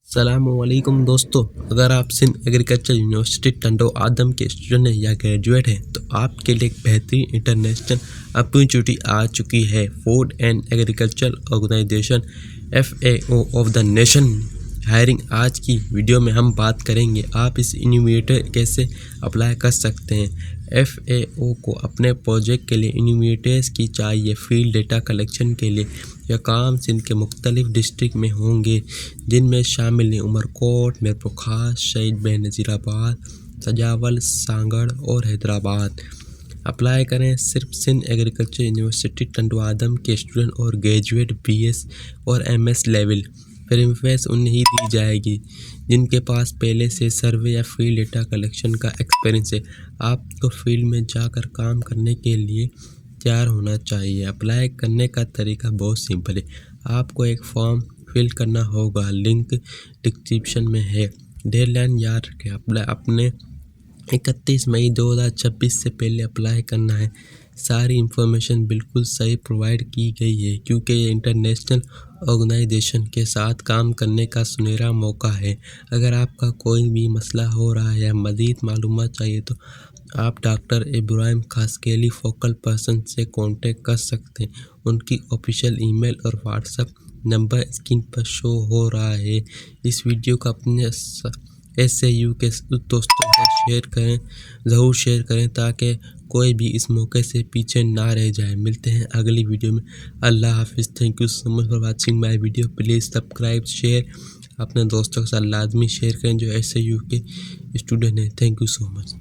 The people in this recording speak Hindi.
सलामुअलैकुम दोस्तों, अगर आप सिंध एग्रीकल्चर यूनिवर्सिटी टंडो आदम के स्टूडेंट हैं या ग्रेजुएट हैं तो आपके लिए एक बेहतरीन इंटरनेशनल अपॉर्चुनिटी आ चुकी है। Food and agriculture organization FAO of the nation hiring. आज की वीडियो में हम बात करेंगे आप इस इनोवेटर कैसे अप्लाई कर सकते हैं। FAO को अपने प्रोजेक्ट के लिए इनोवेटर्स की चाहिए। फील्ड डेटा कलेक्शन के लिए यह काम सिंध के मुख्तलिफ डिस्ट्रिक्ट में होंगे, जिनमें शामिल हैं उमरकोट, मीरपुर खास, शहीद बेनज़ीराबाद, सजावल, सांगड़ और हैदराबाद। अप्लाई करें सिर्फ सिंध एग्रीकल्चर यूनिवर्सिटी टंडो आदम के स्टूडेंट और ग्रेजुएट BS और MS लेवल। प्रेफरेंस उन्हें ही दी जाएगी जिनके पास पहले से सर्वे या फील्ड डेटा कलेक्शन का एक्सपीरियंस है। आपको फील्ड में जाकर काम करने के लिए तैयार होना चाहिए। अप्लाई करने का तरीका बहुत सिंपल है। आपको एक फॉर्म फिल करना होगा, लिंक डिस्क्रिप्शन में है। डेडलाइन याद रखें, अपने 31 मई 2026 से पहले अप्लाई करना है। सारी इंफॉर्मेशन बिल्कुल सही प्रोवाइड की गई है क्योंकि ये इंटरनेशनल ऑर्गेनाइजेशन के साथ काम करने का सुनहरा मौका है। अगर आपका कोई भी मसला हो रहा है या मज़ीद मालूमात चाहिए तो आप doctor Ibrahim Khaskheli focal person से कांटेक्ट कर सकते हैं। उनकी ऑफिशियल ईमेल और व्हाट्सएप नंबर स्क्रीन पर शो हो रहा है। इस वीडियो को अपने SAU के दोस्तों से ज़रूर शेयर करें ताकि कोई भी इस मौके से पीछे ना रह जाए। मिलते हैं अगली वीडियो में। अल्लाह हाफिज़। Thank you so much for watching my video. Please subscribe, share, अपने दोस्तों के साथ लाजमी शेयर करें जो SAU के स्टूडेंट हैं। Thank you so much.